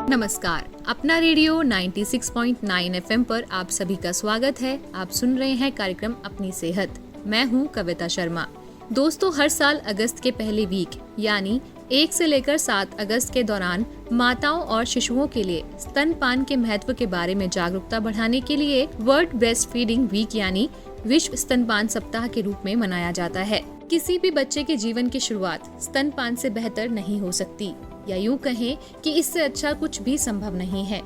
नमस्कार, अपना radio 96.9 FM पर आप सभी का स्वागत है। आप सुन रहे हैं कार्यक्रम अपनी सेहत। मैं हूं कविता शर्मा। दोस्तों, हर साल अगस्त के पहले वीक यानी 1 से लेकर 7 अगस्त के दौरान माताओं और शिशुओं के लिए स्तनपान के महत्व के बारे में जागरूकता बढ़ाने के लिए वर्ल्ड ब्रेस्ट फीडिंग वीक यानी विश्व स्तनपान सप्ताह के रूप में मनाया जाता है। किसी भी बच्चे के जीवन की शुरुआत स्तनपान से बेहतर नहीं हो सकती, या यूं कहें कि इससे अच्छा कुछ भी संभव नहीं है।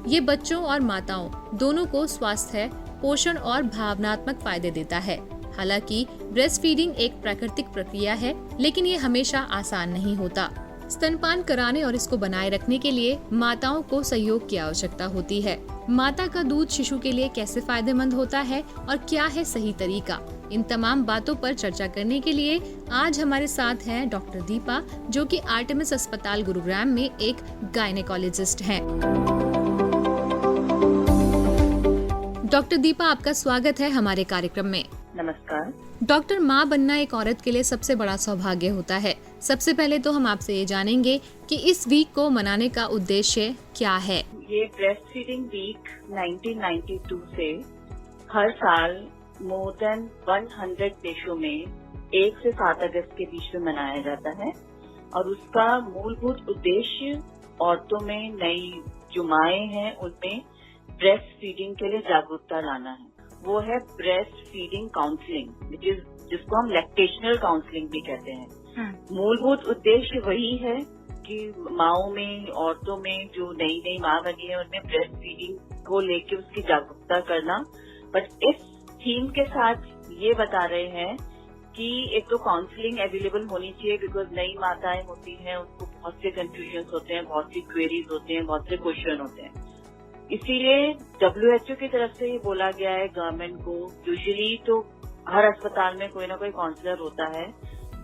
ये बच्चों और माताओं दोनों को स्वास्थ्य, पोषण और भावनात्मक फायदे देता है। हालांकि ब्रेस्ट फीडिंग एक प्राकृतिक प्रक्रिया है, लेकिन ये हमेशा आसान नहीं होता। स्तनपान कराने और इसको बनाए रखने के लिए माताओं को सहयोग की आवश्यकता होती है। माता का दूध शिशु के लिए कैसे फायदेमंद होता है और क्या है सही तरीका, इन तमाम बातों पर चर्चा करने के लिए आज हमारे साथ हैं डॉक्टर दीपा, जो कि आर्टेमिस अस्पताल गुरुग्राम में एक गायनेकोलॉजिस्ट हैं। डॉक्टर दीपा, आपका स्वागत है हमारे कार्यक्रम में। नमस्कार। डॉक्टर, माँ बनना एक औरत के लिए सबसे बड़ा सौभाग्य होता है। सबसे पहले तो हम आपसे ये जानेंगे कि इस वीक को मनाने का उद्देश्य क्या है। ये ब्रेस्ट फीडिंग वीक 1992 से हर साल मोर देन 100 देशों में 1 से 7 अगस्त के बीच में मनाया जाता है और उसका मूलभूत उद्देश्य औरतों में, नई जो माएँ हैं उनमें ब्रेस्ट फीडिंग के लिए जागरूकता लाना है। वो है ब्रेस्ट फीडिंग काउंसलिंग, जिसको हम लैक्टेशनल काउंसलिंग भी कहते हैं। मूलभूत उद्देश्य वही है कि माओं में, औरतों में जो नई नई माँ बनी है उनमें ब्रेस्ट फीडिंग को लेके उसकी जागरूकता करना। बट इस थीम के साथ ये बता रहे हैं कि एक तो काउंसलिंग अवेलेबल होनी चाहिए, बिकॉज नई माताएं होती हैं, उनको बहुत से कंफ्यूजन होते हैं, बहुत सी क्वेरीज होते हैं, बहुत से क्वेश्चन होते हैं। इसीलिए WHO की तरफ से ये बोला गया है गवर्नमेंट को। यूजुअली तो हर अस्पताल में कोई ना कोई काउंसलर होता है,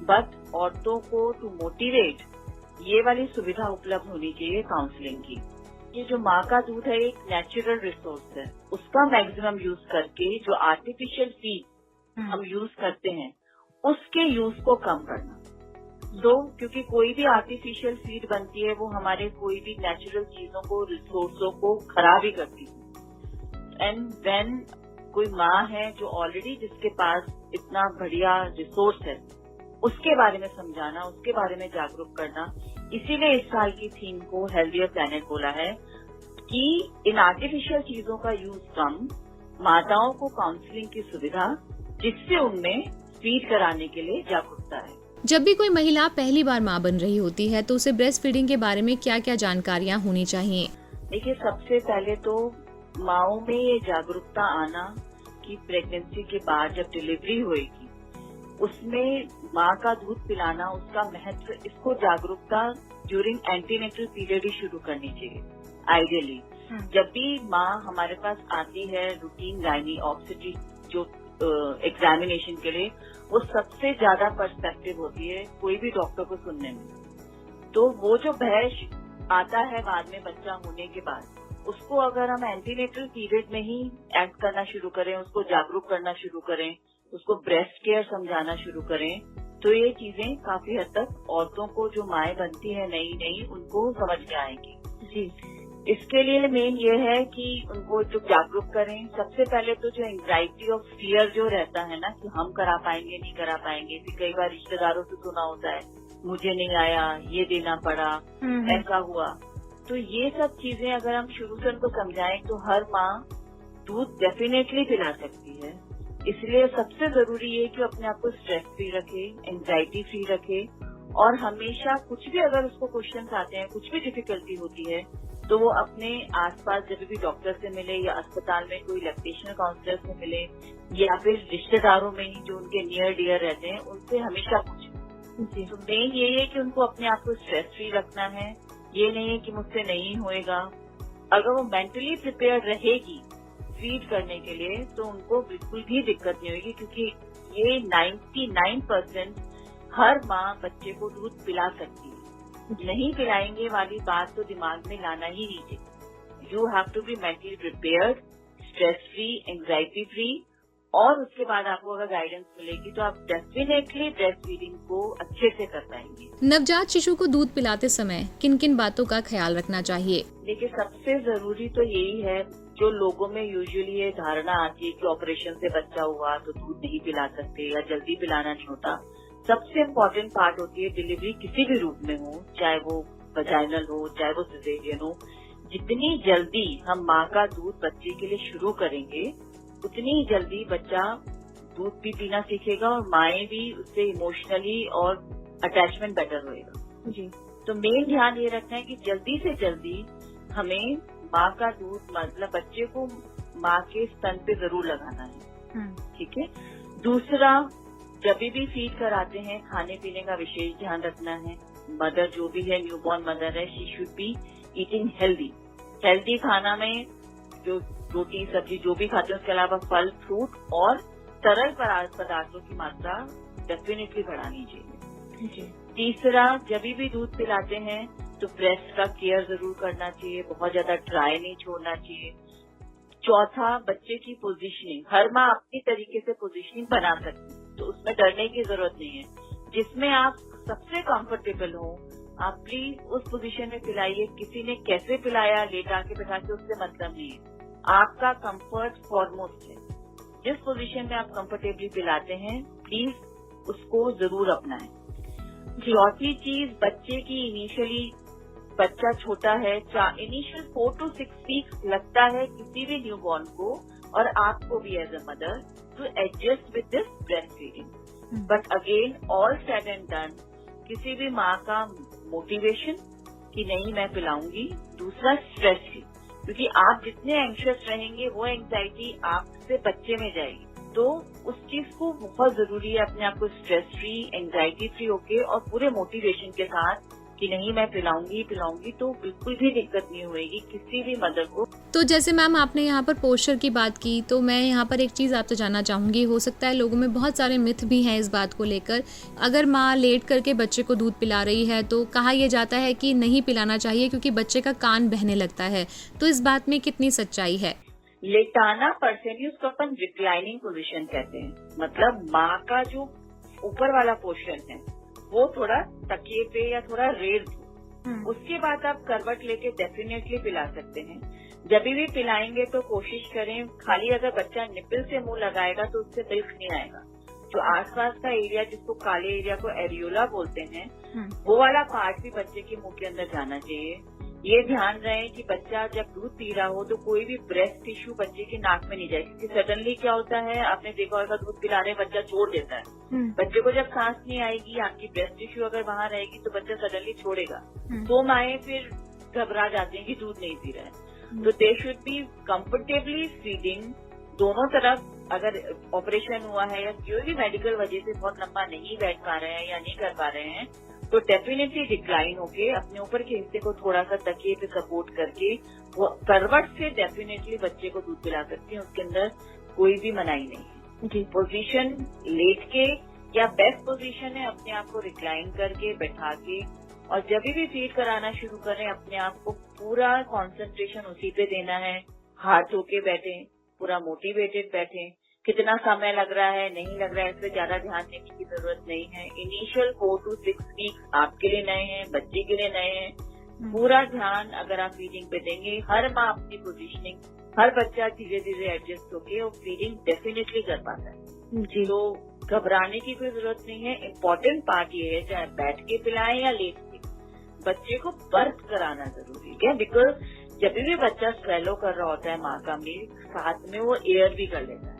बट औरतों को टू मोटिवेट ये वाली सुविधा उपलब्ध होनी चाहिए काउंसलिंग की। ये जो माँ का दूध है एक नेचुरल रिसोर्स है, उसका मैक्सिमम यूज करके जो आर्टिफिशियल फीड हम यूज करते हैं उसके यूज को कम करना। क्योंकि कोई भी आर्टिफिशियल फीड बनती है वो हमारे कोई भी नेचुरल चीजों को, रिसोर्सों को खराब ही करती है। एंड व्हेन कोई माँ है जो ऑलरेडी जिसके पास इतना बढ़िया रिसोर्स है, उसके बारे में समझाना, उसके बारे में जागरूक करना। इसीलिए इस साल की थीम को हेल्दियर प्लैनेट बोला है कि इन आर्टिफिशियल चीजों का यूज कम, माताओं को काउंसलिंग की सुविधा, जिससे उनमें फीड कराने के लिए जागरूकता है। जब भी कोई महिला पहली बार माँ बन रही होती है तो उसे ब्रेस्ट फीडिंग के बारे में क्या क्या जानकारियाँ होनी चाहिए? देखिए, सबसे पहले तो माँओं में ये जागरूकता आना कि प्रेगनेंसी के बाद जब डिलीवरी होएगी उसमें माँ का दूध पिलाना, उसका महत्व, इसको जागरूकता ड्यूरिंग एंटीनेटल पीरियड ही शुरू करनी चाहिए आइडियली। जब भी माँ हमारे पास आती है रूटीन गायनी ऑब्स्टेट्रिक जो एग्जामिनेशन के लिए, वो सबसे ज्यादा पर्सपेक्टिव होती है कोई भी डॉक्टर को सुनने में। तो वो जो भय आता है बाद में बच्चा होने के बाद, उसको अगर हम एंटीनेटल पीरियड में ही एक्ट करना शुरू करें, उसको जागरूक करना शुरू करें, उसको ब्रेस्ट केयर समझाना शुरू करें, तो ये चीजें काफी हद तक औरतों को जो माएँ बनती है नई नई, उनको समझ में आएंगी। जी, इसके लिए मेन ये है कि उनको जो जागरूक करें। सबसे पहले तो जो एंग्जाइटी और फियर जो रहता है ना कि हम करा पाएंगे नहीं करा पाएंगे, फिर कई बार रिश्तेदारों से सुना होता है मुझे नहीं आया, ये देना पड़ा, ऐसा हुआ। तो ये सब चीजें अगर हम शुरू से उनको समझाएं तो हर माँ दूध डेफिनेटली पिला सकती है। इसलिए सबसे जरूरी है कि अपने आप को स्ट्रेस फ्री रखे, एंग्जाइटी फ्री रखे, और हमेशा कुछ भी अगर उसको क्वेश्चंस आते हैं, कुछ भी डिफिकल्टी होती है, तो वो अपने आसपास जब भी डॉक्टर से मिले या अस्पताल में कोई लैक्टेशनल काउंसलर से मिले या फिर रिश्तेदारों में ही जो उनके नियर डियर रहते हैं उनसे हमेशा पूछें। तो मेन ये है कि उनको अपने आप को स्ट्रेस फ्री रखना है। ये नहीं है कि मुझसे नहीं होएगा। अगर वो मेंटली प्रिपेयर रहेगी फीड करने के लिए तो उनको बिल्कुल भी दिक्कत नहीं होगी, क्योंकि ये 99% हर माँ बच्चे को दूध पिला सकती है। नहीं पिलाएंगे वाली बात तो दिमाग में लाना ही नहीं चाहिए। You have to be mentally prepared, stress free, anxiety free, और उसके बाद आपको अगर गाइडेंस मिलेगी तो आप डेफिनेटली ब्रेस्ट फीडिंग को अच्छे से कर पाएंगे। नवजात शिशु को दूध पिलाते समय किन किन बातों का ख्याल रखना चाहिए? देखिए, सबसे जरूरी तो यही है, जो लोगों में यूजुअली ये धारणा आती है कि ऑपरेशन से बच्चा हुआ तो दूध नहीं पिला सकते या जल्दी पिलाना नहीं होता। सबसे इम्पोर्टेंट पार्ट होती है डिलीवरी किसी भी रूप में हो, चाहे वो वजाइनल हो चाहे वो सिजेरियन हो, जितनी जल्दी हम माँ का दूध बच्चे के लिए शुरू करेंगे उतनी ही जल्दी बच्चा दूध भी पीना सीखेगा और माएँ भी उससे इमोशनली और अटैचमेंट बेटर होएगा जी। तो मेन ध्यान ये रखना है कि जल्दी से जल्दी हमें माँ का दूध, मतलब बच्चे को माँ के स्तन पे जरूर लगाना है, ठीक है। दूसरा, जब भी फीड कराते हैं खाने पीने का विशेष ध्यान रखना है। मदर जो भी है, न्यूबॉर्न मदर है, she should be eating healthy खाना में जो रोटी सब्जी जो भी खाते हैं उसके अलावा फल फ्रूट और तरल पदार्थों की मात्रा डेफिनेटली बढ़ानी चाहिए। तीसरा, जब भी दूध पिलाते हैं तो ब्रेस्ट का केयर जरूर करना चाहिए, बहुत ज्यादा ड्राई नहीं छोड़ना चाहिए। चौथा, बच्चे की पोजीशनिंग, हर माँ अपनी तरीके से पोजीशनिंग बना सकती है, तो उसमें डरने की जरूरत नहीं है। जिसमें आप सबसे कंफर्टेबल हो आप प्लीज उस पोजीशन में पिलाइए। किसी ने कैसे पिलाया, लेटा के बैठा के, उससे मतलब नहीं है। आपका कंफर्ट फॉरमोस्ट है। जिस पोजीशन में आप कंफर्टेबली पिलाते हैं प्लीज उसको जरूर अपनाएं। चौथी चीज, बच्चे की इनिशियली, बच्चा छोटा है, इनिशियल 4 to 6 वीक्स लगता है किसी भी न्यूबॉर्न को और आपको भी as a mother to adjust with this breast feeding. But again all said and done, किसी भी माँ का मोटिवेशन कि नहीं मैं पिलाऊंगी, दूसरा स्ट्रेस फ्री, क्योंकि आप जितने एंशियस रहेंगे वो एंजाइटी आपसे बच्चे में जाएगी। तो उस चीज को बहुत जरूरी है अपने आप को स्ट्रेस फ्री, एंजाइटी फ्री होके और पूरे मोटिवेशन के साथ कि नहीं मैं पिलाऊंगी, तो बिल्कुल भी दिक्कत नहीं होगी किसी भी मदर को। तो जैसे मैम आपने यहाँ पर पोस्चर की बात की, तो मैं यहाँ पर एक चीज़ आपसे जानना चाहूँगी, हो सकता है लोगों में बहुत सारे मिथ भी हैं इस बात को लेकर। अगर माँ लेट करके बच्चे को दूध पिला रही है तो कहा यह जाता है कि नहीं पिलाना चाहिए क्योंकि बच्चे का कान बहने लगता है, तो इस बात में कितनी सच्चाई है? लेटाना पर्सन उसको अपन रिक्लाइनिंग पोजीशन कहते हैं, मतलब माँ का जो ऊपर वाला पोर्शन है वो थोड़ा तकिए पे या थोड़ा रेड हो, उसके बाद आप करवट लेके डेफिनेटली पिला सकते हैं। जब भी पिलाएंगे तो कोशिश करें, खाली अगर बच्चा निपल से मुंह लगाएगा तो उससे मिल्क नहीं आएगा। जो आसपास का एरिया जिसको काले एरिया को एरियोला बोलते हैं, वो वाला पार्ट भी बच्चे के मुंह के अंदर जाना चाहिए। ये ध्यान रहे कि बच्चा जब दूध पी रहा हो तो कोई भी ब्रेस्ट टिश्यू बच्चे के नाक में नहीं जाए, क्योंकि सडनली क्या होता है, आपने देखा होगा दूध पिला रहे बच्चा छोड़ देता है। बच्चे को जब सांस नहीं आएगी, आपकी ब्रेस्ट टिश्यू अगर वहां रहेगी तो बच्चा सडनली छोड़ेगा। तो माएँ फिर घबरा जाते हैं कि दूध नहीं पी रहा है। तो they should be comfortably feeding दोनों तरफ। अगर ऑपरेशन हुआ है या कोई भी मेडिकल वजह से बहुत लंबा नहीं बैठ पा रहे हैं या नहीं कर पा रहे हैं तो डेफिनेटली डिक्लाइन होके अपने ऊपर के हिस्से को थोड़ा सा तकिए पे सपोर्ट करके वो करवट से डेफिनेटली बच्चे को दूध पिला सकते हैं, उसके अंदर कोई भी मनाही नहीं है। पोजीशन लेट के या बेस्ट पोजीशन है अपने आप को रिक्लाइन करके बैठा के, और जब भी फीड कराना शुरू करें अपने आप को पूरा कंसंट्रेशन उसी पे देना है। हाथ होके बैठे, पूरा मोटिवेटेड बैठे, कितना समय लग रहा है नहीं लग रहा है इस पे ज्यादा ध्यान देने की जरूरत नहीं है। इनिशियल 4 to 6 वीक्स आपके लिए नए हैं, बच्चे के लिए नए हैं। पूरा ध्यान अगर आप फीडिंग पे देंगे, हर माँ अपनी पोजीशनिंग, हर बच्चा धीरे धीरे एडजस्ट होके और फीडिंग डेफिनेटली कर पाता है जी। तो घबराने की कोई जरूरत नहीं है। इम्पोर्टेंट पार्ट ये है, चाहे बैठ के पिलाएं या लेट के, बच्चे को बर्थ कराना जरूरी है। बिकॉज जब भी बच्चा स्वेलो कर रहा होता है माँ का मिल्क, साथ में वो एयर भी कर लेता है।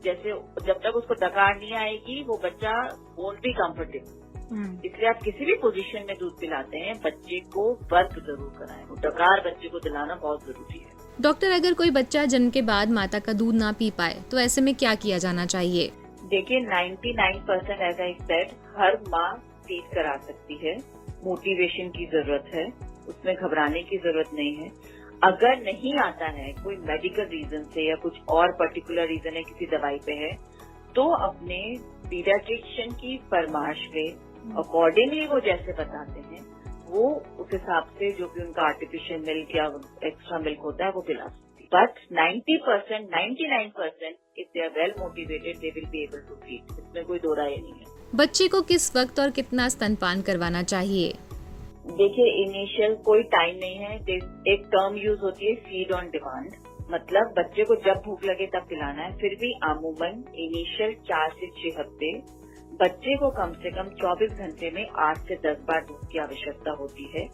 जैसे जब तक उसको डकार नहीं आएगी वो बच्चा वोंट भी कंफर्टेबल। इसलिए आप किसी भी पोजीशन में दूध पिलाते हैं बच्चे को बर्थ जरूर कराएं, वो डकार बच्चे को दिलाना बहुत जरूरी है। डॉक्टर, अगर कोई बच्चा जन्म के बाद माता का दूध ना पी पाए तो ऐसे में क्या किया जाना चाहिए? देखिए 99% एज आई सेड हर माँ फीड करा सकती है। मोटिवेशन की जरूरत है, उसमें घबराने की जरूरत नहीं है। अगर नहीं आता है कोई मेडिकल रीजन से या कुछ और पर्टिकुलर रीजन है, किसी दवाई पे है, तो अपने पीडियाट्रिशियन की फरमाइश पे अकॉर्डिंगली वो जैसे बताते हैं वो उस हिसाब से जो भी उनका आर्टिफिशियल मिल्क या एक्स्ट्रा मिल्क होता है वो पिला सकती है। But 90%, 99%, if they are well motivated, they will be able to feed. इसमें कोई दो राय नहीं है। बच्चे को किस वक्त और कितना स्तनपान करवाना चाहिए? देखिए, इनिशियल कोई टाइम नहीं है। एक टर्म यूज होती है फीड ऑन डिमांड, मतलब बच्चे को जब भूख लगे तब पिलाना है। फिर भी अमूमन इनिशियल 4 से 6 हफ्ते बच्चे को कम से कम 24 घंटे में 8 से 10 बार दूध की आवश्यकता होती है।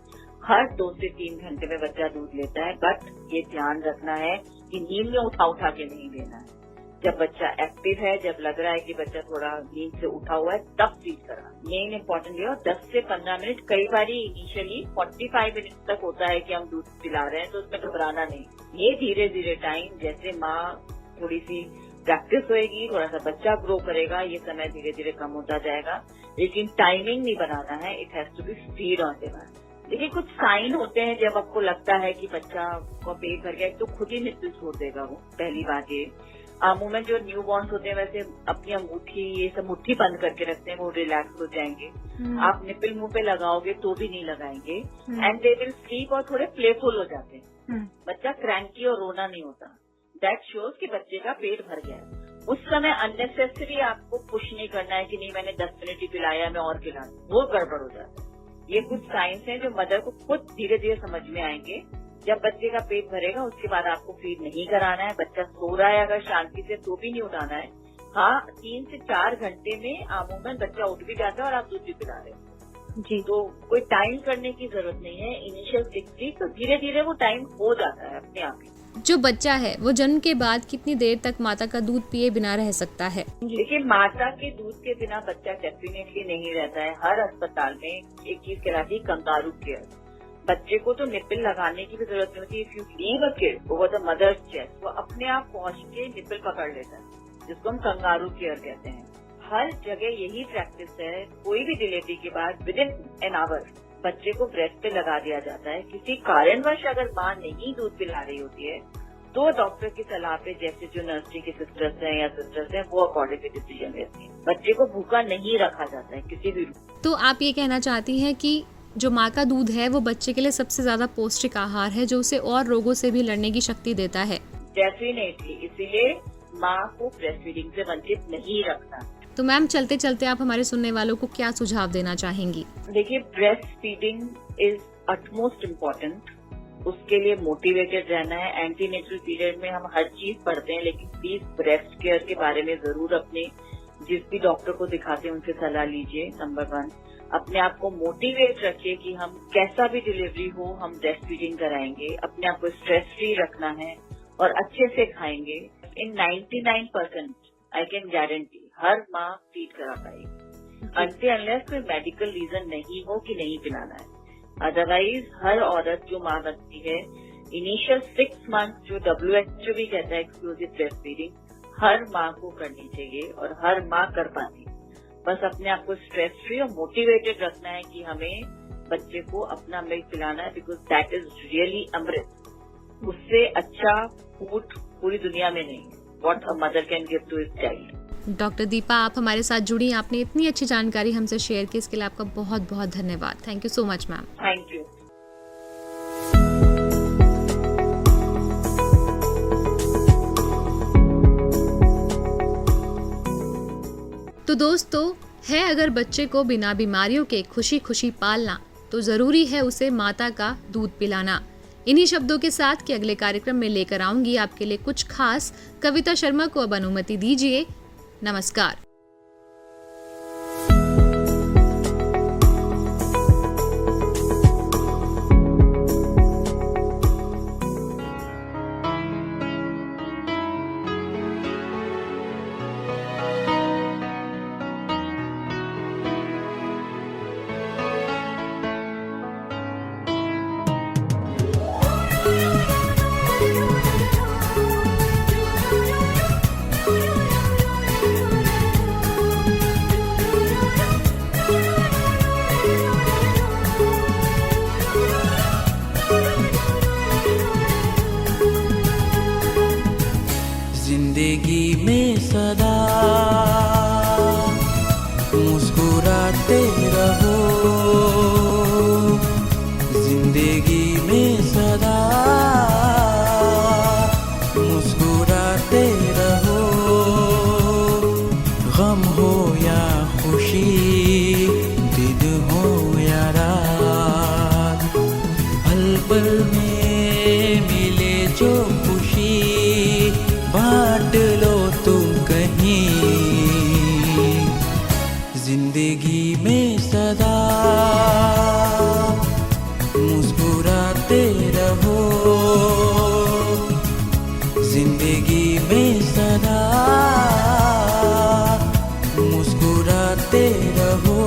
हर 2 से 3 घंटे में बच्चा दूध लेता है, बट ये ध्यान रखना है कि नींद में उठा के नहीं लेना है। जब बच्चा एक्टिव है, जब लग रहा है कि बच्चा थोड़ा नींद से उठा हुआ है, तब फीड करा। मेन इम्पोर्टेंट ये, और 10 से 15 मिनट, कई बार इनिशियली 45 मिनट तक होता है कि हम दूध पिला रहे हैं, तो उसमें घबराना नहीं। ये धीरे धीरे टाइम, जैसे माँ थोड़ी सी प्रैक्टिस होएगी, थोड़ा सा बच्चा ग्रो करेगा, ये समय धीरे धीरे कम होता जाएगा। लेकिन टाइमिंग नहीं बनाना है, it has to be feed on demand. देखिए, कुछ साइन होते हैं जब आपको लगता है कि बच्चा को पेट भर गया, तो खुद ही निप्पल छोड़ देगा वो। पहली बात ये, अमूमन जो न्यू बॉर्न्स होते हैं वैसे अपनी अंगूठी ये सब मुट्ठी बंद करके रखते हैं, वो रिलैक्स हो जाएंगे। आप निप्पल मुंह पे लगाओगे तो भी नहीं लगाएंगे, एंड दे विल स्लीप, और थोड़े प्लेफुल हो जाते हैं। बच्चा क्रैंकी और रोना नहीं होता। दैट शोज कि बच्चे का पेट भर गया है। उस समय अननेसेसरी आपको पुश नहीं करना है कि नहीं मैंने 10 मिनट ही पिलाया, मैं और पिला दूं, वो गड़बड़ हो जाता है। ये कुछ साइंस हैं जो मदर को खुद धीरे धीरे समझ में आएंगे। जब बच्चे का पेट भरेगा उसके बाद आपको फीड नहीं कराना है। बच्चा सो रहा है अगर शांति से, तो भी नहीं उठाना है। हाँ, 3 से 4 घंटे में अमूमन बच्चा उठ भी जाता है और आप दूध भी पिला रहे हो जी। तो कोई टाइम करने की जरूरत नहीं है। इनिशियल 6 वीक, तो धीरे धीरे वो टाइम हो जाता है अपने आप ही। जो बच्चा है वो जन्म के बाद कितनी देर तक माता का दूध पिए बिना रह सकता है? देखिए, माता के दूध के बिना बच्चा डेफिनेटली नहीं रहता है। हर अस्पताल में एक चीज कहलाती है कंगारू केयर। बच्चे को तो निप्पल लगाने की भी जरूरत नहीं होती। If you leave a kid over the mother's chest, वो अपने आप पहुंच के निप्पल पकड़ लेता है, जिसको हम कंगारू केयर कहते हैं। हर जगह यही प्रैक्टिस है। कोई भी डिलीवरी के बाद विद इन एन आवर बच्चे को ब्रेस्ट पे लगा दिया जाता है। किसी कारणवश अगर माँ नहीं दूध पिला रही होती है, तो डॉक्टर की सलाह पे, जैसे जो नर्सरी के सिस्टर्स हैं या सिस्टर्स हैं, वो अकॉर्डिंगली डिसीजन लेती हैं। बच्चे को भूखा नहीं रखा जाता है किसी भी रूप। तो आप ये कहना चाहती हैं कि जो माँ का दूध है वो बच्चे के लिए सबसे ज्यादा पौष्टिक आहार है, जो उसे और रोगों से भी लड़ने की शक्ति देता है? डेफिनेटली, इसीलिए माँ को ब्रेस्ट फीडिंग से वंचित नहीं रखना। तो मैम, चलते चलते आप हमारे सुनने वालों को क्या सुझाव देना चाहेंगी? देखिए, breast feeding is utmost important. उसके लिए मोटिवेटेड रहना है। एंटीनेटल पीरियड में हम हर चीज पढ़ते हैं, लेकिन प्लीज ब्रेस्ट केयर के बारे में जरूर अपने जिस भी डॉक्टर को दिखाते हैं उनसे सलाह लीजिए। नंबर 1, अपने आप को मोटिवेट रखिए कि हम कैसा भी डिलीवरी हो हम ब्रेस्ट फीडिंग कराएंगे। अपने आप को स्ट्रेस फ्री रखना है और अच्छे से खाएंगे। इन 99% आई कैन गारंटी हर माँ फीड करा पाएगी, अनटिल अनलेस कोई मेडिकल रीजन नहीं हो कि नहीं पिलाना है। अदरवाइज हर औरत जो माँ बनती है, इनिशियल 6 मंथ जो WHO भी कहता है एक्सक्लूसिव ब्रेस्ट फीडिंग, हर माँ को करनी चाहिए और हर माँ कर पाती है। बस अपने आप को स्ट्रेस फ्री और मोटिवेटेड रखना है कि हमें बच्चे को अपना मिल्क पिलाना है, बिकॉज दैट इज रियली अमृत। उससे अच्छा फूड पूरी दुनिया में नहीं है। What a mother can give to his child. Doctor Deepa, आप हमारे साथ जुड़ी, आपने इतनी अच्छी जानकारी हमसे शेयर की, इसके लिए आपका बहुत बहुत धन्यवाद। Thank you so much ma'am. Thank you. तो दोस्तों, है अगर बच्चे को बिना बीमारियों के खुशी खुशी पालना, तो जरूरी है उसे माता का दूध पिलाना। इन्हीं शब्दों के साथ कि अगले कार्यक्रम में लेकर आऊंगी आपके लिए कुछ खास। कविता शर्मा को अब अनुमति दीजिए। नमस्कार। पल में मिले जो खुशी बांट लो तुम कहीं, जिंदगी में सदा मुस्कुराते रहो, जिंदगी में सदा मुस्कुराते रहो।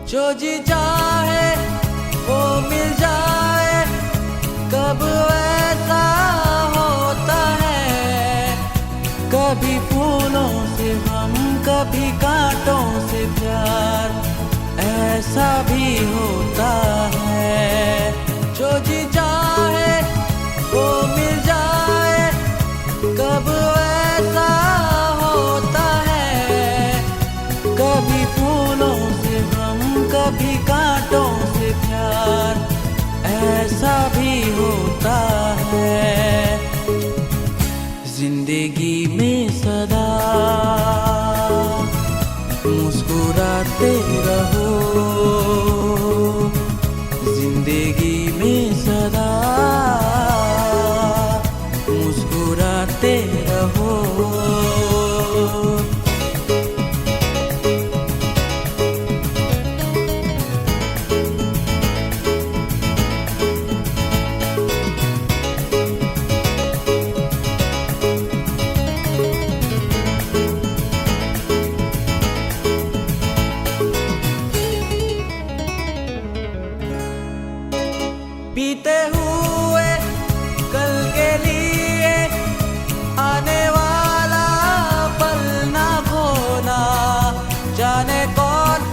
जो जी चाहे वो मिल जाए, कब ऐसा होता है, कभी फूलों से हम कभी कांटों से प्यार, ऐसा भी होता है। जो जी चाहे वो मिल जाए, कब ऐसा होता है, कभी फूलों से हम कभी कांटों से प्यार, ऐसा भी होता है। जिंदगी में सदा मुस्कुराते रहो, जिंदगी में सदा मुस्कुराते रहो। बीते हुए कल के लिए आने वाला पल ना खोना, जाने कौन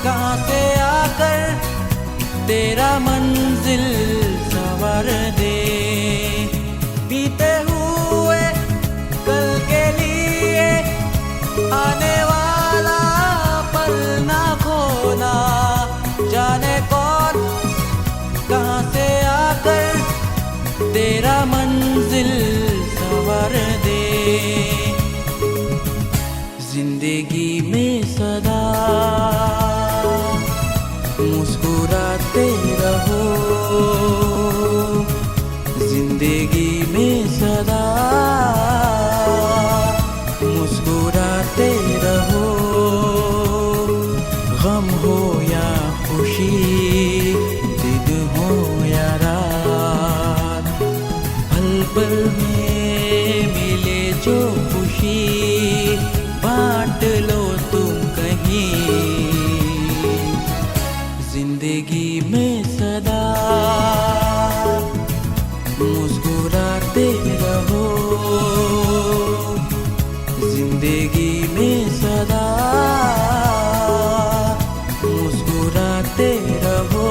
कहाँ से आकर तेरा मंजिल संवर दे। बीते हुए कल के लिए आने वाला पल ना खोना, जाने कौन कहाँ से आकर तेरा मंजिल संवर दे। जिंदगी में सदा मुस्कुराते रहो, जिंदगी में सदा मुस्कुराते रहो। गम हो या खुशी, हो या रात, पल पल में मिले जो खुशी बांट लो तुम कहीं, जिंदगी में सदा मुस्कुराते रहो, जिंदगी में सदा मुस्कुराते रहो।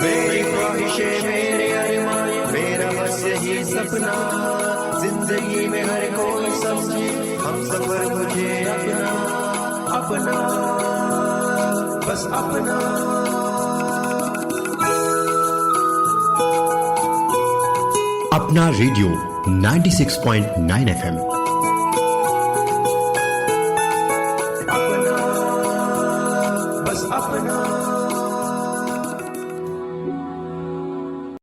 मेरी ख्वाहिशें मेरे अरमान, मेरा बस यही सपना, जिंदगी में हर कोई समझे हम सफर मुझे अपना, अपना बस अपना। अपना रेडियो 96.9 FM। अपना बस अपना।